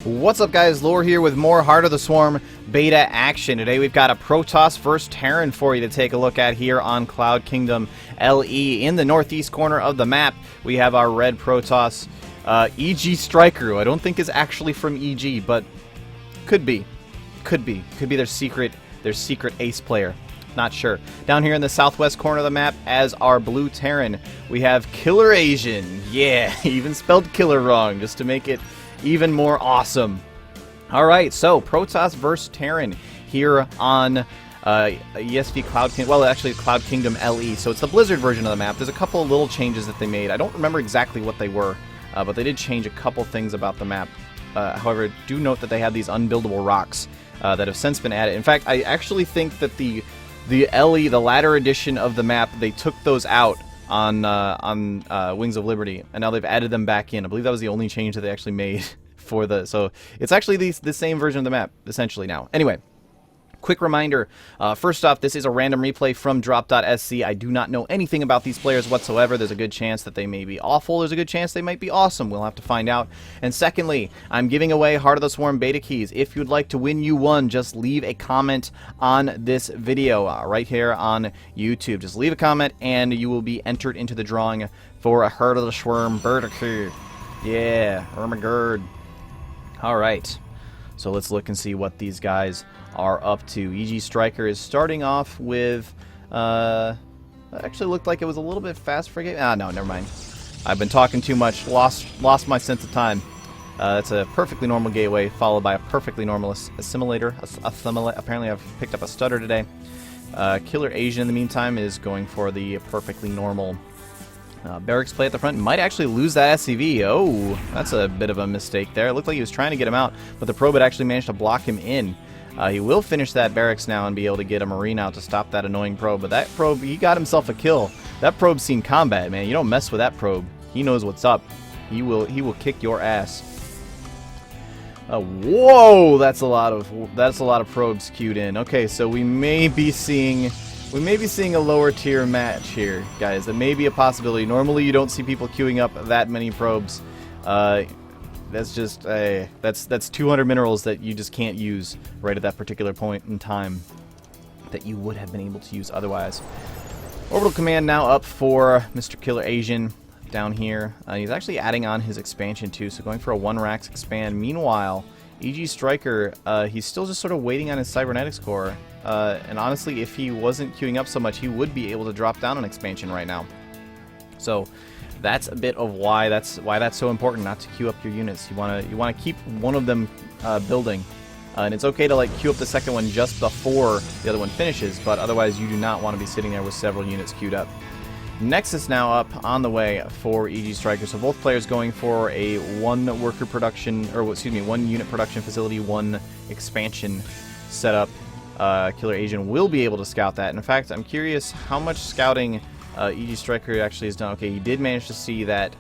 What's up, guys? Lore here with more Heart of the Swarm beta action. Today we've got a Protoss vs Terran for you to take a look at here on Cloud Kingdom LE. In the northeast corner of the map, we have our red Protoss EGStriker, who I don't think is actually from EG, but could be. Could be their secret ace player. Not sure. Down here in the southwest corner of the map, as our blue Terran, we have Kilerazn. Yeah, he even spelled killer wrong just to make it even more awesome. Alright, so Protoss vs Terran here on ESV Cloud Kingdom. Well, actually, Cloud Kingdom LE. So it's the Blizzard version of the map. There's a couple of little changes that they made. I don't remember exactly what they were, but they did change a couple things about the map. However, do note that they have these unbuildable rocks that have since been added. In fact, I actually think that the LE, the latter edition of the map, they took those out on Wings of Liberty, and now they've added them back in. I believe that was the only change that they actually made for the... So it's actually the same version of the map, essentially, now. Anyway, quick reminder, first off, this is a random replay from drop.sc. I do not know anything about these players whatsoever. There's a good chance that they may be awful. There's a good chance they might be awesome. We'll have to find out. And secondly, I'm giving away Heart of the Swarm beta keys. If you'd like to win you one, just leave a comment on this video right here on YouTube. Just leave a comment and you will be entered into the drawing for a Heart of the Swarm beta key. Yeah, oh my god. Alright, so let's look and see what these guys are up to. EGStriker is starting off with, actually looked like it was a little bit fast for a game. Ah, no, never mind. I've been talking too much, lost my sense of time. That's a perfectly normal gateway, followed by a perfectly normal assimilator. Apparently I've picked up a stutter today. Kilerazn, in the meantime, is going for the perfectly normal barracks play at the front. Might actually lose that SCV. Oh, that's a bit of a mistake there. It looked like he was trying to get him out, but the probe had actually managed to block him in. He will finish that barracks now and be able to get a Marine out to stop that annoying probe. But that probe, he got himself a kill. That probe's seen combat, man. You don't mess with that probe. He knows what's up. He will kick your ass. Whoa, that's a lot of probes queued in. Okay, so we may be seeing a lower tier match here, guys. That may be a possibility. Normally, you don't see people queuing up that many probes. That's just that's 200 minerals that you just can't use right at that particular point in time that you would have been able to use otherwise. Orbital command now up for Mr. Kilerazn down here. He's actually adding on his expansion too, so going for a 1 Rax expand. Meanwhile, EGStriker, he's still just sort of waiting on his cybernetics core. And honestly, if he wasn't queuing up so much, he would be able to drop down an expansion right now. So that's a bit of why that's so important, not to queue up your units. You wanna keep one of them building, and it's okay to like queue up the second one just before the other one finishes. But otherwise, you do not want to be sitting there with several units queued up. Nexus now up on the way for EGStriker. So both players going for a 1 unit production facility, 1 expansion setup. Kilerazn will be able to scout that. In fact, I'm curious how much scouting EGStriker actually has done. Okay, he did manage to see that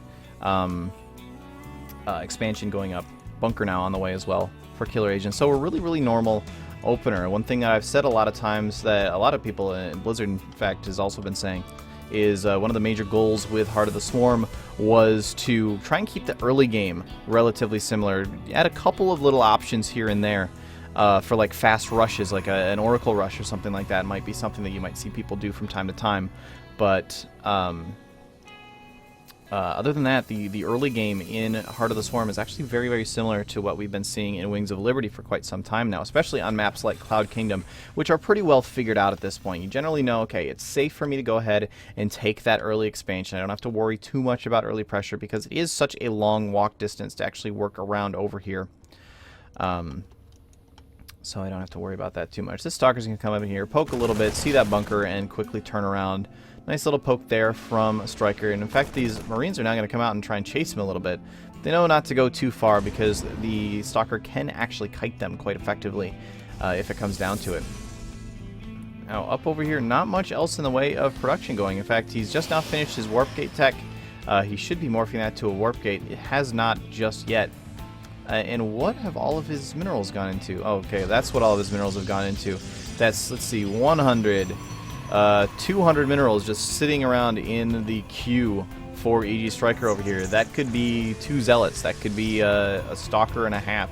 expansion going up. Bunker now on the way as well for Kilerazn. So a really normal opener. One thing that I've said a lot of times that a lot of people in Blizzard, in fact, has also been saying is one of the major goals with Heart of the Swarm was to try and keep the early game relatively similar. Add a couple of little options here and there. For like fast rushes, like an Oracle rush or something like that, might be something that you might see people do from time to time. But other than that, the early game in Heart of the Swarm is actually very similar to what we've been seeing in Wings of Liberty for quite some time now, especially on maps like Cloud Kingdom, which are pretty well figured out at this point. You generally know, okay, it's safe for me to go ahead and take that early expansion. I don't have to worry too much about early pressure because it is such a long walk distance to actually work around over here. So I don't have to worry about that too much. This Stalker's going to come up in here, poke a little bit, see that bunker, and quickly turn around. Nice little poke there from Striker. And in fact, these Marines are now going to come out and try and chase him a little bit. They know not to go too far because the Stalker can actually kite them quite effectively if it comes down to it. Now, up over here, not much else in the way of production going. In fact, he's just now finished his Warp Gate tech. He should be morphing that to a Warp Gate. It has not just yet. And what have all of his minerals gone into? Oh, okay, that's what all of his minerals have gone into. That's, let's see, 100, 200 minerals just sitting around in the queue for EGStriker over here. That could be 2 zealots. That could be a stalker and a half.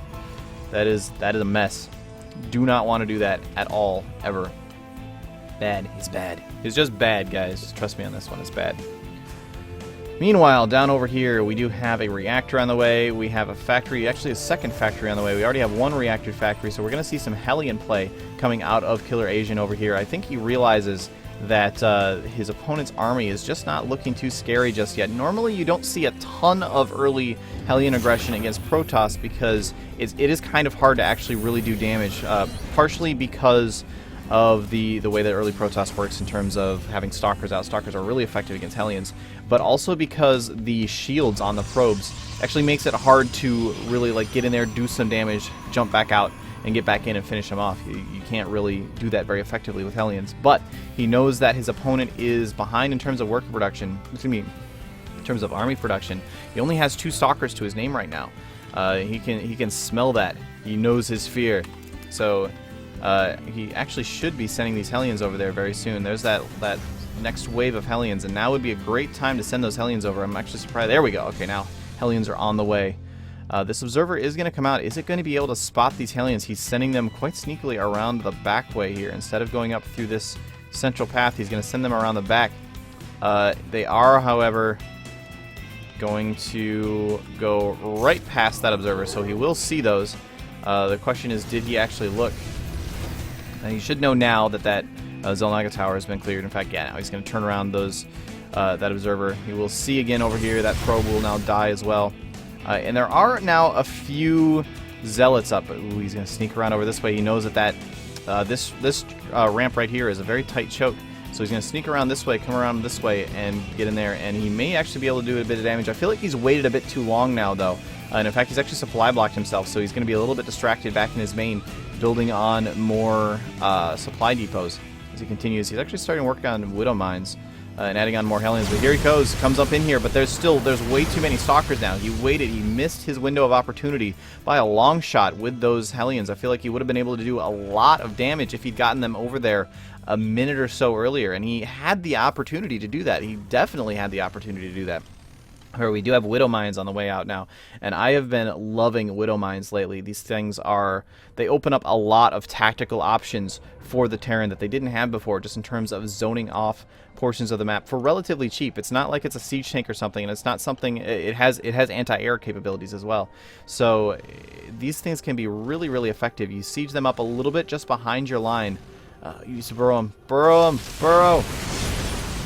That is a mess. Do not want to do that at all, ever. Bad. He's bad. He's just bad, guys. Just trust me on this one. It's bad. Meanwhile, down over here, we do have a reactor on the way. We have a factory, actually a second factory on the way. We already have 1 reactor factory, so we're going to see some Hellion play coming out of Kilerazn over here. I think he realizes that his opponent's army is just not looking too scary just yet. Normally, you don't see a ton of early Hellion aggression against Protoss because it is kind of hard to actually really do damage, partially because of the way that early Protoss works in terms of having Stalkers out. Stalkers are really effective against Hellions, but also because the shields on the probes actually makes it hard to really like get in there, do some damage, jump back out, and get back in and finish them off. You can't really do that very effectively with Hellions, but he knows that his opponent is behind in terms of worker production, in terms of army production. He only has 2 Stalkers to his name right now. He can smell that. He knows his fear. So he actually should be sending these Hellions over there very soon. There's that next wave of Hellions, and now would be a great time to send those Hellions over. I'm actually surprised. There we go. Okay, now Hellions are on the way. This observer is going to come out. Is it going to be able to spot these Hellions? He's sending them quite sneakily around the back way here. Instead of going up through this central path, he's going to send them around the back. They are, however, going to go right past that observer, so he will see those. The question is, did he actually look? And he should know now that Xel'Naga tower has been cleared. In fact, yeah, now he's going to turn around that observer. He will see again over here. That probe will now die as well. And there are now a few zealots up. Ooh, he's going to sneak around over this way. He knows that this ramp right here is a very tight choke. So he's going to sneak around this way, come around this way, and get in there. And he may actually be able to do a bit of damage. I feel like he's waited a bit too long now, though. And in fact, he's actually supply blocked himself. So he's going to be a little bit distracted back in his main, building on more supply depots as he continues. He's actually starting to work on Widow Mines and adding on more Hellions. But here he goes, comes up in here, but there's way too many Stalkers now. He waited, he missed his window of opportunity by a long shot with those Hellions. I feel like he would have been able to do a lot of damage if he'd gotten them over there a minute or so earlier, and he had the opportunity to do that. He definitely had the opportunity to do that. However, we do have Widow Mines on the way out now, and I have been loving Widow Mines lately. These things they open up a lot of tactical options for the Terran that they didn't have before, just in terms of zoning off portions of the map for relatively cheap. It's not like it's a siege tank or something, and it's not something, it has anti-air capabilities as well. So these things can be really, really effective. You siege them up a little bit just behind your line. You used to burrow him. Burrow him. Burrow.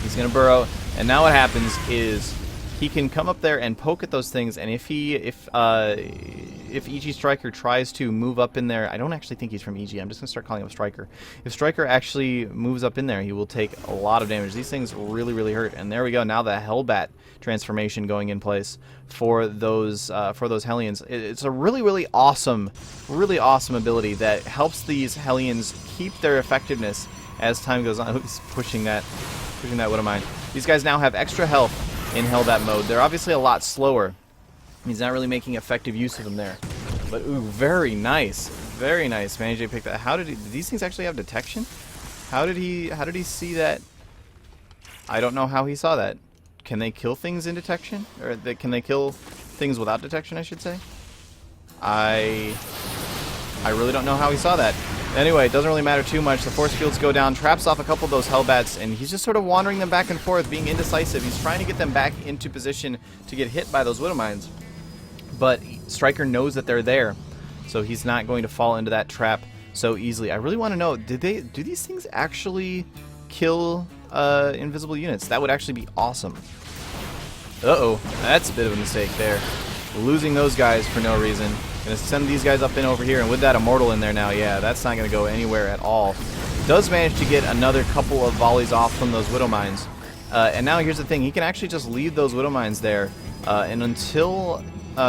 He's going to burrow, and now what happens is he can come up there and poke at those things, and if EGStriker tries to move up in there, I don't actually think he's from EG, I'm just going to start calling him Striker. If Striker actually moves up in there, he will take a lot of damage. These things really, really hurt, and there we go. Now the Hellbat transformation going in place for those Hellions. It's a really, really awesome ability that helps these Hellions keep their effectiveness as time goes on. He's pushing that Widow Mine. These guys now have extra health in Hellbat mode. They're obviously a lot slower. He's not really making effective use of them there. But ooh, very nice. Very nice. Managed to pick that. Did these things actually have detection? How did he see that? I don't know how he saw that. Can they kill things in detection? Or can they kill things without detection, I should say? I really don't know how he saw that. Anyway, it doesn't really matter too much. The force fields go down, traps off a couple of those Hellbats, and he's just sort of wandering them back and forth, being indecisive. He's trying to get them back into position to get hit by those Widow Mines. But Striker knows that they're there, so he's not going to fall into that trap so easily. I really want to know, do these things actually kill invisible units? That would actually be awesome. Uh-oh, that's a bit of a mistake there. Losing those guys for no reason. Gonna send these guys up in over here, and with that Immortal in there now, yeah, that's not gonna go anywhere at all. Does manage to get another couple of volleys off from those Widow Mines. And now here's the thing, he can actually just leave those Widow Mines there, and until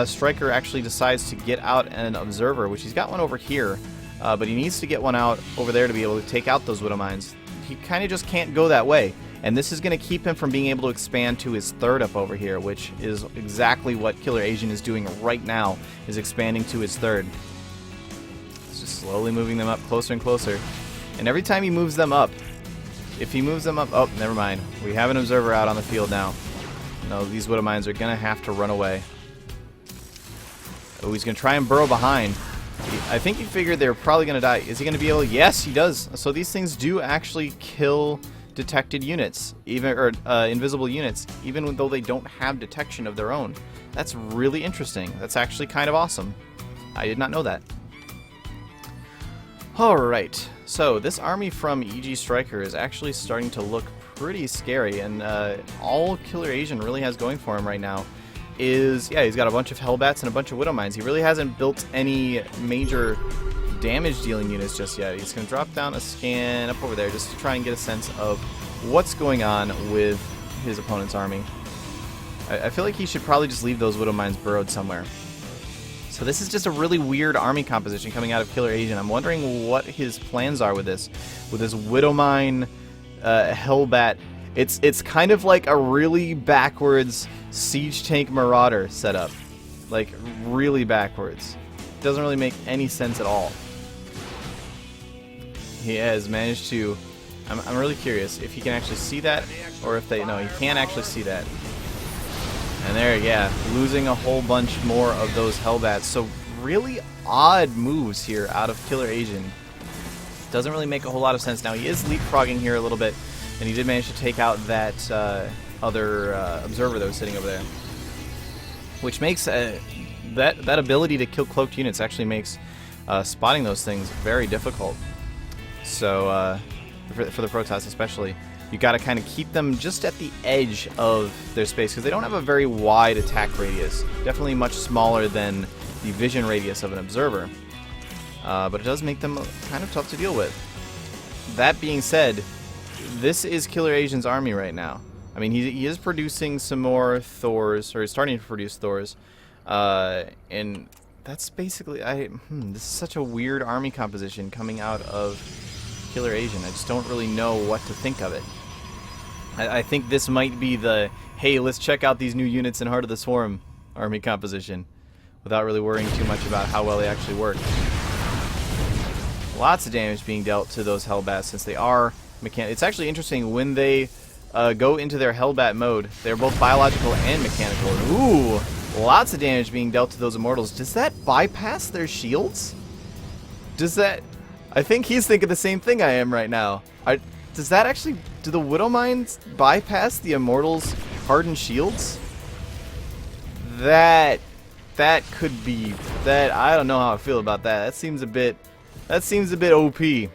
Striker actually decides to get out an Observer, which he's got one over here, but he needs to get one out over there to be able to take out those Widow Mines. He kind of just can't go that way. And this is going to keep him from being able to expand to his third up over here, which is exactly what Kilerazn is doing right now, is expanding to his third. It's just slowly moving them up closer and closer. And every time he moves them up, if he moves them up, oh, never mind. We have an observer out on the field now. No, these Widow Mines are going to have to run away. Oh, he's going to try and burrow behind. I think he figured they were probably going to die. Is he going to be able to? Yes, he does. So these things do actually kill detected units, invisible units, even though they don't have detection of their own. That's really interesting. That's actually kind of awesome. I did not know that. Alright, so this army from EGStriker is actually starting to look pretty scary, and all Kilerazn really has going for him right now is, yeah, he's got a bunch of Hellbats and a bunch of Widow Mines. He really hasn't built any major damage-dealing units just yet. He's going to drop down a scan up over there just to try and get a sense of what's going on with his opponent's army. I feel like he should probably just leave those Widow Mines burrowed somewhere. So this is just a really weird army composition coming out of Kilerazn. I'm wondering what his plans are with this Widow Mine Hellbat. It's kind of like a really backwards Siege Tank Marauder setup. Like, really backwards. Doesn't really make any sense at all. He has managed to... I'm really curious if he can actually see that, or if they... No, he can't actually see that. And there, yeah, losing a whole bunch more of those Hellbats. So really odd moves here out of Kilerazn. Doesn't really make a whole lot of sense. Now, he is leapfrogging here a little bit, and he did manage to take out that other observer that was sitting over there. Which makes that ability to kill cloaked units actually makes spotting those things very difficult. So for the Protoss especially, you got to kind of keep them just at the edge of their space because they don't have a very wide attack radius. Definitely much smaller than the vision radius of an observer. But it does make them kind of tough to deal with. That being said, this is Kilerazn's army right now. I mean, he is producing some more Thors, or he's starting to produce Thors, and that's basically... this is such a weird army composition coming out of Kilerazn. I just don't really know what to think of it. I think this might be the, hey, let's check out these new units in Heart of the Swarm army composition, without really worrying too much about how well they actually work. Lots of damage being dealt to those Hellbats since they are mechanical. It's actually interesting when they go into their Hellbat mode. They're both biological and mechanical. Ooh, lots of damage being dealt to those Immortals. Does that bypass their shields? Does that... I think he's thinking the same thing I am right now. Does that actually... Do the Widow Mines bypass the Immortals' hardened shields? That could be... I don't know how I feel about that. That seems a bit OP.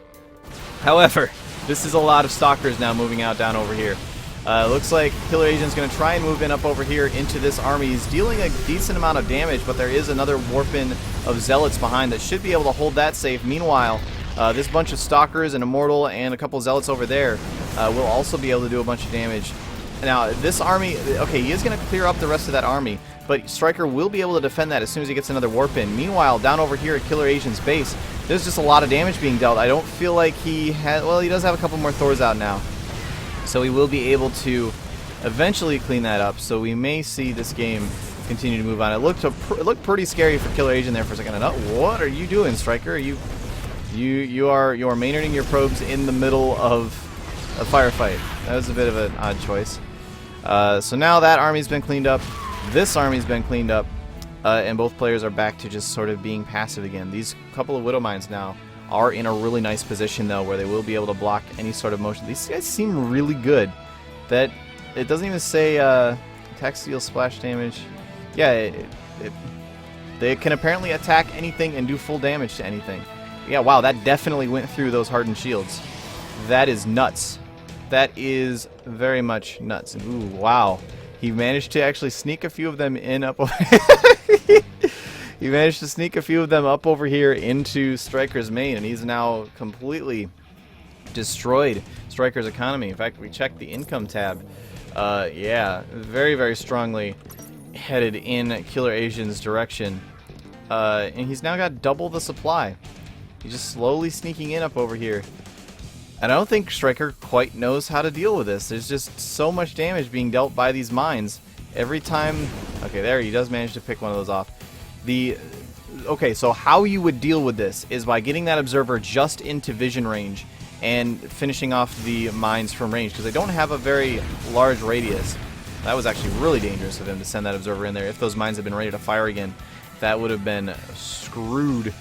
However, this is a lot of Stalkers now moving out down over here. Looks like Kilerazn's going to try and move in up over here into this army. He's dealing a decent amount of damage, but there is another warp-in of Zealots behind that should be able to hold that safe. Meanwhile, this bunch of Stalkers, an Immortal, and a couple Zealots over there will also be able to do a bunch of damage. Now, this army... Okay, he is going to clear up the rest of that army, but Striker will be able to defend that as soon as he gets another warp-in. Meanwhile, down over here at Kilerazn's base, there's just a lot of damage being dealt. I don't feel like he has... Well, he does have a couple more Thors out now. So he will be able to eventually clean that up. So we may see this game continue to move on. It looked pretty scary for Kilerazn there for a second. What are you doing, Striker? You are maintaining your probes in the middle of a firefight. That was a bit of an odd choice. So now that army's been cleaned up. This army's been cleaned up. And both players are back to just sort of being passive again. These couple of Widow Mines now are in a really nice position, though, where they will be able to block any sort of motion. These guys seem really good. That it doesn't even say attack, steal, splash damage. Yeah, they can apparently attack anything and do full damage to anything. Yeah, wow, that definitely went through those hardened shields. That is nuts. That is very much nuts. And ooh, wow. He managed to actually sneak a few of them in up over He managed to sneak a few of them up over here into Striker's main, and he's now completely destroyed Striker's economy. In fact, we checked the income tab. Yeah, very, very strongly headed in Kilerazn's direction. And he's now got double the supply. He's just slowly sneaking in up over here. And I don't think Striker quite knows how to deal with this. There's just so much damage being dealt by these mines. Every time... Okay, there, he does manage to pick one of those off. Okay, so how you would deal with this is by getting that observer just into vision range and finishing off the mines from range, because they don't have a very large radius. That was actually really dangerous of him to send that observer in there. If those mines had been ready to fire again, that would have been screwed,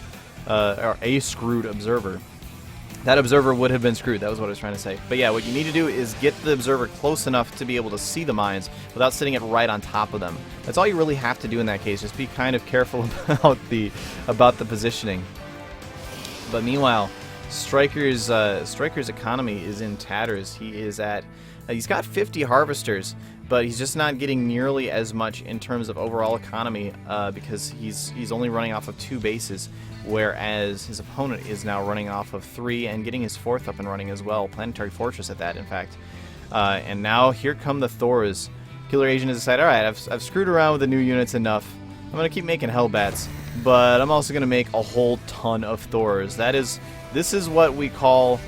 or a screwed observer. That observer would have been screwed. That was what I was trying to say. But yeah, what you need to do is get the observer close enough to be able to see the mines without sitting it right on top of them. That's all you really have to do in that case. Just be kind of careful about the positioning. But meanwhile, Striker's economy is in tatters. He's got 50 harvesters, but he's just not getting nearly as much in terms of overall economy because he's only running off of 2 bases, whereas his opponent is now running off of 3 and getting his 4th up and running as well. Planetary Fortress at that, in fact. And now here come the Thors. Kilerazn has decided, alright, I've screwed around with the new units enough. I'm going to keep making Hellbats, but I'm also going to make a whole ton of Thors. This is what we call,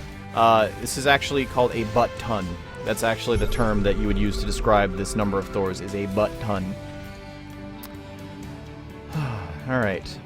this is actually called a butt ton. That's actually the term that you would use to describe this number of Thors, is a butt ton. Alright.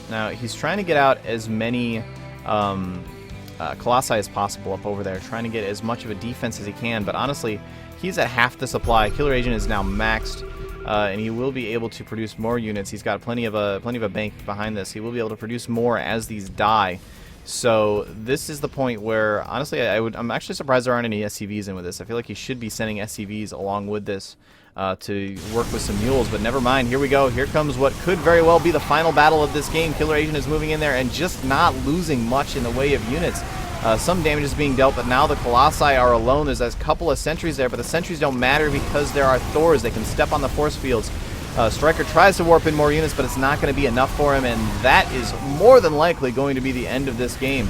Now, he's trying to get out as many Colossi as possible up over there, trying to get as much of a defense as he can, but honestly, he's at half the supply. Kilerazn is now maxed, and he will be able to produce more units. He's got plenty of a bank behind this. He will be able to produce more as these die. So this is the point where, honestly, I'm actually surprised there aren't any SCVs in with this. I feel like he should be sending SCVs along with this to work with some mules, but never mind. Here we go. Here comes what could very well be the final battle of this game. Kilerazn is moving in there and just not losing much in the way of units. Some damage is being dealt, but now the Colossi are alone. There's a couple of sentries there, but the sentries don't matter because there are Thors. They can step on the force fields. Striker tries to warp in more units, but it's not going to be enough for him, and that is more than likely going to be the end of this game.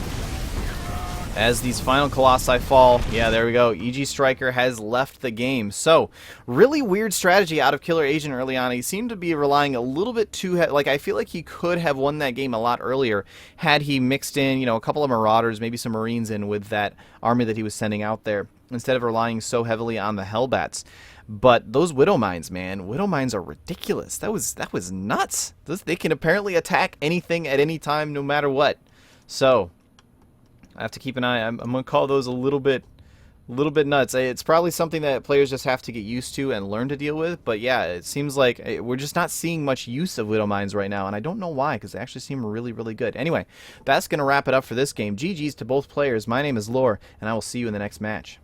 As these final Colossi fall, yeah, there we go. EGStriker has left the game. So, really weird strategy out of Kilerazn early on. He seemed to be relying a little bit too like, I feel like he could have won that game a lot earlier had he mixed in, you know, a couple of Marauders, maybe some Marines in with that army that he was sending out there, instead of relying so heavily on the Hellbats. But those Widow Mines, man, Widow Mines are ridiculous. That was nuts. They can apparently attack anything at any time, no matter what. So I have to keep an eye. I'm gonna call those a little bit nuts. It's probably something that players just have to get used to and learn to deal with. But yeah, it seems like we're just not seeing much use of Widow Mines right now, and I don't know why, because they actually seem really, really good. Anyway, that's gonna wrap it up for this game. GG's to both players. My name is Lore, and I will see you in the next match.